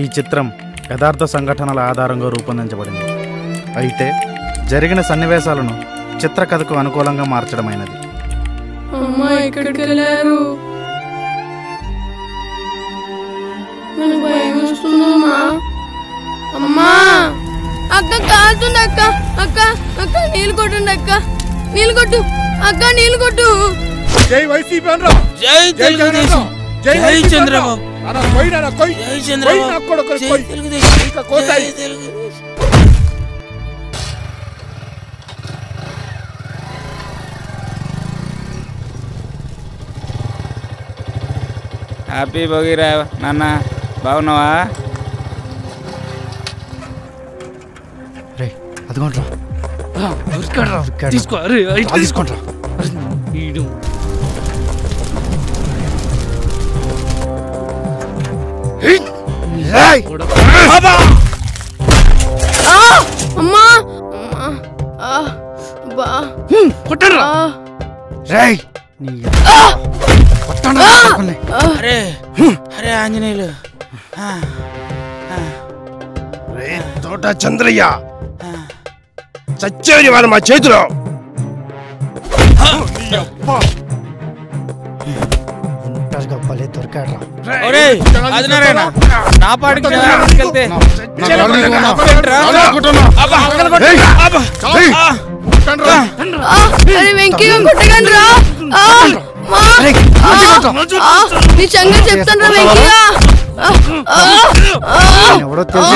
ఈ చిత్రం యథార్థ సంఘటనల ఆధారంగా రూపొందించబడింది. అయితే జరిగిన సన్నివేశాలను చిత్రకథకు అనుకూలంగా మార్చడమైనది. అమ్మా ఎక్కడికి వెళ్ళారు? నాకు భయం వస్తుందమ్మా. అమ్మా అక్క కాలుతుంది అక్క. అక్క అక్క నీళ్ళు కొట్టండి అక్క. నీళ్ళు కొట్టు అక్క, నీళ్ళు కొట్టు. జై వైసీపీ అనరా. జై తెలుగుదేశం. జై చంద్రబాబు. అన్న కొయ్యనా కొయ్. జై చంద్రబాబు. నా కొడుకు జై కొయ్. తెలుగుదేశం. ఇంకా కోసాయి. జై తెలుగుదేశం. హ్యాపీ భోగిరా నాన్న, బాగున్నావా? రే అదిగోండ్రా తీసుకో. తీసుకుంటా. అమ్మా కొట్టరా. అరే అరే ఆంజనేయులు. తోట చంద్రయ్య చచ్చేది వాళ్ళు మా చేతిలో. నా పాటికి వెంకయ్య కొట్టకండి రా. నీ సంగతి చెప్తాను రా వెంకయ్య. ఎవడో తెలిసి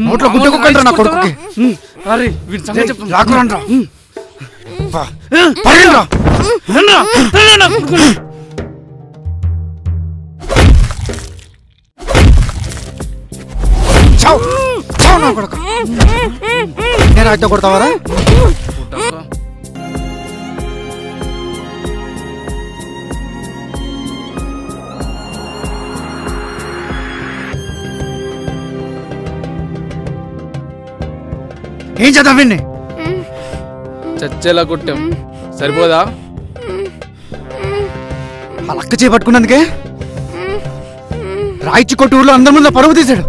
నోట్లో గుడ్డకుకంటారా నా కొడుకుకి. రాకురండ్రా. నేను అయితే కొడతావారా? ఏం చేద్దాం విన్ని? చచ్చేలా కొట్టాం, సరిపోదా? ఆ లక్క చేపట్టుకున్నందుకే రాయిచి కొట్టూరులో అందరి ముందు పరువు తీశాడు.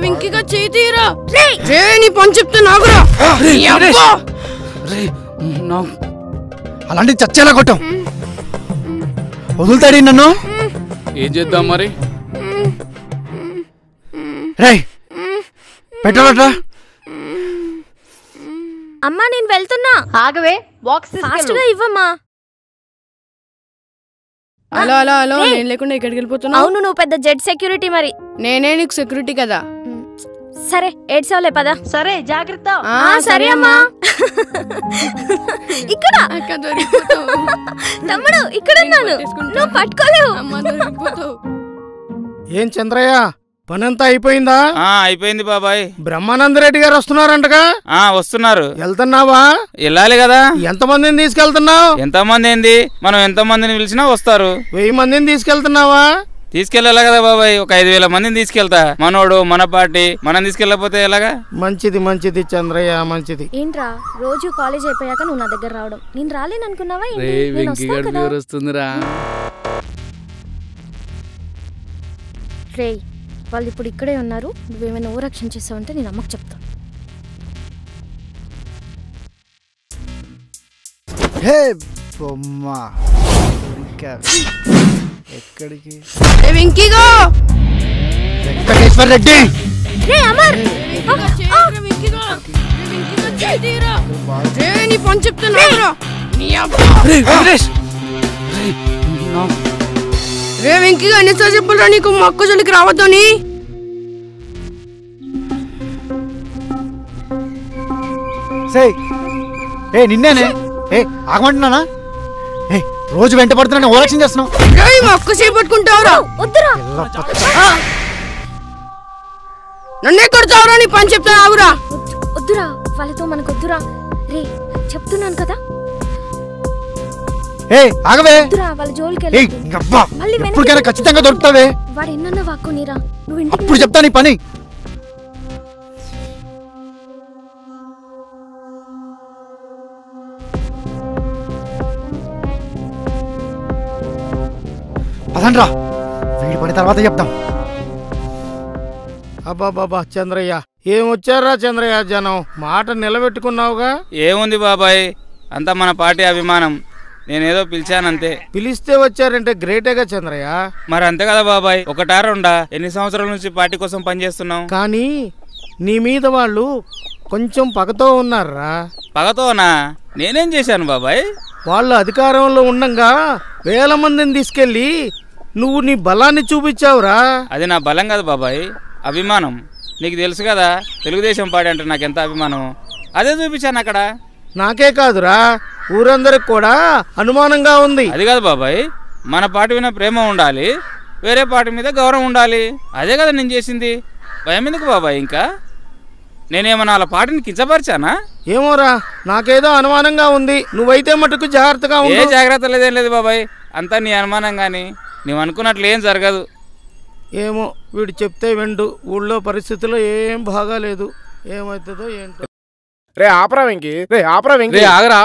వెంకీగా చేయి తీరా. నీ పని చెప్తే నాకురా. అలాంటి చచ్చేలా కొట్టాం. వదులుతాడు నన్ను. ఏం చేద్దాం మరి? రే పెట్టాలట్రా. అమ్మా నేను వెళ్తున్నా. ఆగవే, బాక్స్ ఫాస్ట్ గా ఇవ్వమ్మా. హలో హలో హలో, నేను లేకుండా ఎక్కడికి వెళ్ళిపోతున్నా? అవును, నువ్వు పెద్ద జెడ్ సెక్యూరిటీ మరి. నేనే నీకు సెక్యూరిటీ కదా. సరే ఏడ్చావులే పదా. సరే జాగ్రత్త. సరే అమ్మా. ఇక్కడ తమ్ముడు ఇక్కడ ఉన్నాను, నువ్వు పట్టుకోలేవు. ఏం చంద్రయ్య, పనంతా అయిపోయిందా? అయిపోయింది బాబాయ్. బ్రహ్మానంద రెడ్డి గారు వస్తున్నారంటగా? వస్తున్నారు. వెళ్తున్నావా? వెళ్ళాలి కదా. ఎంతమందిని తీసుకెళ్తున్నావు? ఎంతమంది ఏంది, మనం ఎంతమందిని పిలిచినా వస్తారు. 1000 మందిని తీసుకెళ్తున్నావా? తీసుకెళ్ళాలి కదా బాబాయ్. ఒక 5000 మందిని తీసుకెళ్తా. మనోడు మన పార్టీ, మనం తీసుకెళ్ళకపోతే ఎలాగా? మంచిది మంచిది చంద్రయ్య, మంచిది. ఏంట్రా రోజు కాలేజ్ అయిపోయాక నువ్వు నా దగ్గర రావడం? నేను రాలేననుకున్నావా? వస్తుందిరా. రే వాళ్ళు ఇప్పుడు ఇక్కడే ఉన్నారు. నువ్వేమైనా ఓవరాక్షన్ చేసావంటే నేను అమ్మకు చెప్తా. ఎక్కడికి? వెంకటేశ్వర రెడ్డి. నీ పని చెప్తే నాకురా. రే వెంకీ ఎన్నిసార్లు చెప్పాలరా నీకు మా అక్క జోలికి రావద్దని? నిన్నేనే ఆగమంటున్నానా? రోజు వెంట పడుతున్నా ఓరక్షణ చేస్తున్నావు. మా అక్క చేపట్టుకుంటావురా? నన్నే కొడతావురా? నీ పని చెప్తా ఆవురా. వద్దురా, వాళ్ళతో మనకు వద్దురా. రే చెప్తున్నాను కదా. ఏ ఆగవే. వాళ్ళ జోలికి ఏయ్, ఇంకబ్బా, ఎప్పటికైనా ఖచ్చితంగా దొరుకుతావే. వాడు ఎన్నన్నా వాక్కునిరా, నువ్వు అప్పుడు చెప్తా నీ పని. పదండ్రా, వీడి పని తర్వాత చెప్తాం. అబ్బాబాబా చంద్రయ్య, ఏం వచ్చారా చంద్రయ్య జనం? మాట నిలబెట్టుకున్నావుగా. ఏముంది బాబాయ్, అంతా మన పార్టీ అభిమానం. నేనేదో పిలిచానంతే. పిలిస్తే వచ్చారంటే గ్రేటేగా చంద్రయ్య. మరి అంతే కదా బాబాయ్, ఒకటా రెండా? ఎన్ని సంవత్సరాల నుంచి పార్టీ కోసం పనిచేస్తున్నాం. కానీ నీ మీద వాళ్ళు కొంచెం పగతో ఉన్నారా. పగతోనా? నేనేం చేశాను బాబాయ్? వాళ్ళు అధికారంలో ఉండంగా వేల మందిని తీసుకెళ్ళి నువ్వు నీ బలాన్ని చూపించావురా. అది నా బలం కదా బాబాయ్, అభిమానం. నీకు తెలుసు కదా తెలుగుదేశం పార్టీ అంటే నాకు ఎంత అభిమానం. అదే చూపించాను అక్కడ. నాకే కాదురా, ఊరందరికి కూడా అనుమానంగా ఉంది. అది కాదు బాబాయ్, మన పార్టీ మీద ప్రేమ ఉండాలి, వేరే పార్టీ మీద గౌరవం ఉండాలి. అదే కదా నేను చేసింది. భయం ఎందుకు బాబాయ్? ఇంకా నేనేమన్నా వాళ్ళ పార్టీని కించపరిచానా? ఏమోరా, నాకేదో అనుమానంగా ఉంది. నువ్వైతే మటుకు జాగ్రత్తగా ఏ ఉండు. జాగ్రత్త లేదేం లేదు బాబాయ్, అంతా నీ అనుమానం. కానీ నువ్వు అనుకున్నట్లు ఏం జరగదు. ఏమో, వీడు చెప్తే వెండు. ఊళ్ళో పరిస్థితుల్లో ఏం బాగాలేదు. ఏమవుతుందో ఏంటో. రే ఆపరా వెంకి, రే ఆపరా వెంకి. ఆగరా.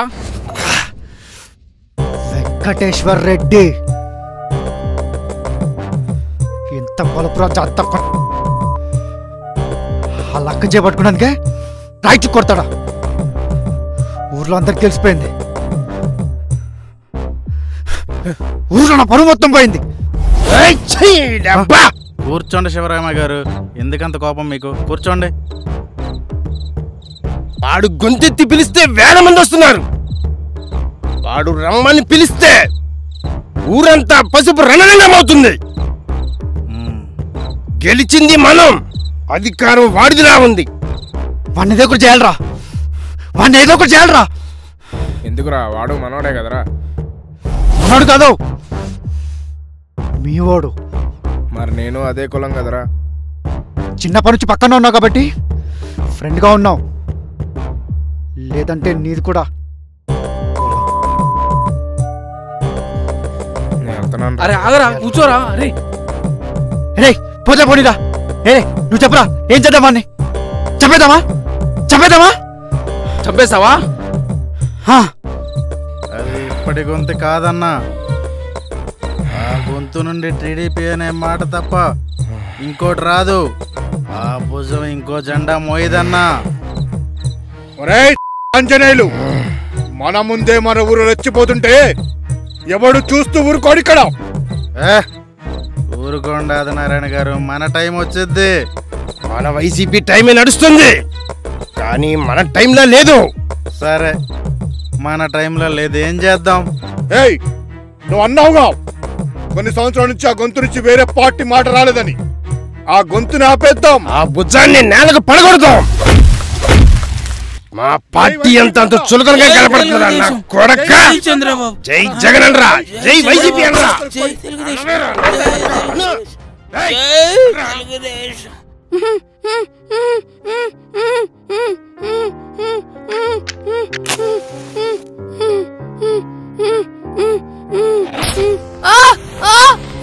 వెంకటేశ్వర్ రెడ్డి ఎంత బలపురా జాత ఆ లక్క చేపట్టుకున్నందుకే రైట్ కొడతాడా? ఊర్లో అందరికి తెలిసిపోయింది. ఊర్లో నా పరువు మొత్తం పోయింది. కూర్చోండి శివరామ గారు, ఎందుకంత కోపం మీకు? కూర్చోండి. వాడు గొంతెత్తి పిలిస్తే వేల మంది వస్తున్నారు. వాడు రమ్మని పిలిస్తే ఊరంతా పసుపు రణరంగమవుతుంది. గెలిచింది మనం, అధికారం వాడిదిలా ఉంది. వాడిని ఏదో ఒకటి చేయాలరా, వాడిని ఏదో ఒకటి చేయాలరా. ఎందుకురా, వాడు మనోడే కదరా. మనోడు కాదు, మీ వాడు. మరి నేను అదే కులం కదరా. చిన్నప్పటి నుంచి పక్కన ఉన్నావు కాబట్టి ఫ్రెండ్గా ఉన్నావు, లేదంటే నీది కూడా. అరే ఆగరా, కూర్చోరా. అరే రే పోతే పోనీరా. ఏ నువ్వు చెప్పరా, ఏం చేద్దాం? వాడిని చంపేద్దామా? చంపేద్దామా? చంపేస్తావా? అది ఇప్పటి గొంతు కాదన్నా. ఆ గొంతు నుండి టీడీపీ అనే మాట తప్ప ఇంకోటి రాదు. ఆ భుజం ఇంకో జెండా మోయదన్నా. ఆంజనేయులు, మన ముందే మన ఊరు రెచ్చిపోతుంటే ఎవడు చూస్తూ ఊరుకోడిక్కడ. ఊరుకోండి ఆదినారాయణ గారు, మన టైం వచ్చింది. మన వైసీపీ టైమే నడుస్తుంది, కానీ మన టైంలో లేదు. సరే, మన టైంలో లేదు, ఏం చేద్దాం? ఏయ్, నువ్వు అన్నావుగా కొన్ని సంవత్సరాల నుంచి ఆ గొంతు నుంచి వేరే పార్టీ మాట రాలేదని. ఆ గొంతుని ఆపేద్దాం, ఆ భుజాన్ని నేలకు పడగొడదాం. మా పార్టీ అంత చులకనగా కనపడుతుందా నా కొడక? జై జగన్ అనరా, జై వైసీపీ అనరా.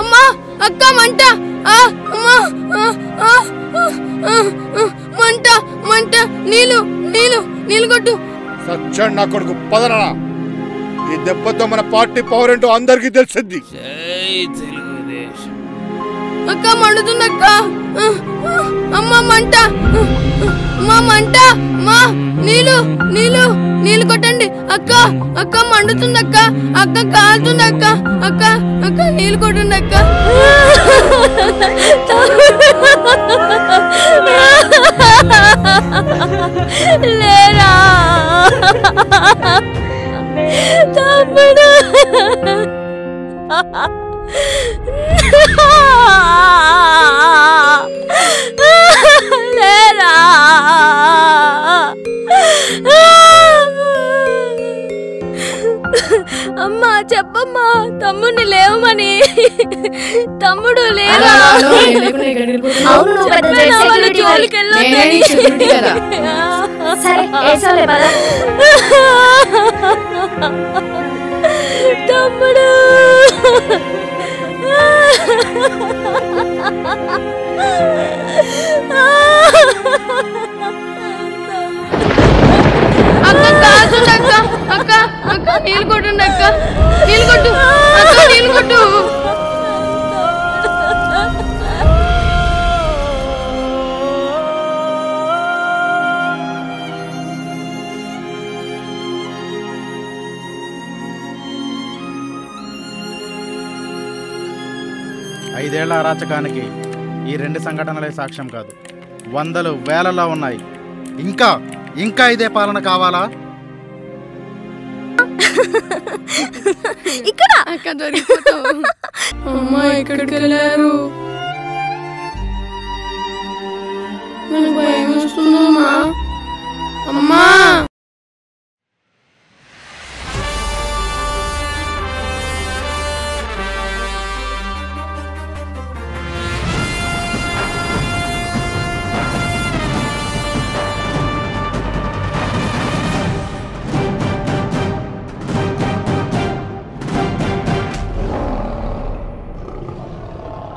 అమ్మా, అక్క మంట. అమ్మా, మంట మంట. నీళ్ళు నీళ్ళు నీళ్ళు కొట్టు. సచ్చాడు నా కొడుకు, పదరా. ఈ దెబ్బతో మన పార్టీ పవర్ ఏంటో అందరికీ తెలిసింది. అక్క మండుతుందక్క. అమ్మ మంట, అమ్మా మంట. అమ్మా నీళ్ళు నీళ్ళు నీళ్ళు కొట్టండి. అక్క అక్క మండుతుందక్క. అక్క కాలుతుందక్క. అక్క అక్క నీళ్ళు కొట్టండి అక్క. లేరా తమ్ముడు, లేరా. అమ్మా చెప్పమ్మా, తమ్ముడిని లేవమని. తమ్ముడు లేరా. తమ్ముడు అక్క కాల్చుండి అక్క అక్క అక్క నీళ్ళు కొట్టండి అక్క నీళ్ళు కొట్టు అక్క నీళ్ళు కొట్టు 5 ఏళ్ల అరాచకానికి ఈ 2 సంఘటనలే సాక్ష్యం కాదు, వందలు వేలలో ఉన్నాయి. ఇంకా ఇంకా ఇదే పాలన కావాలా? ఇక్కడ అక్క దొరికిపోతావు. అమ్మా ఎక్కడికి వెళ్ళారు? నాకు భయం వస్తుందమ్మా. అమ్మా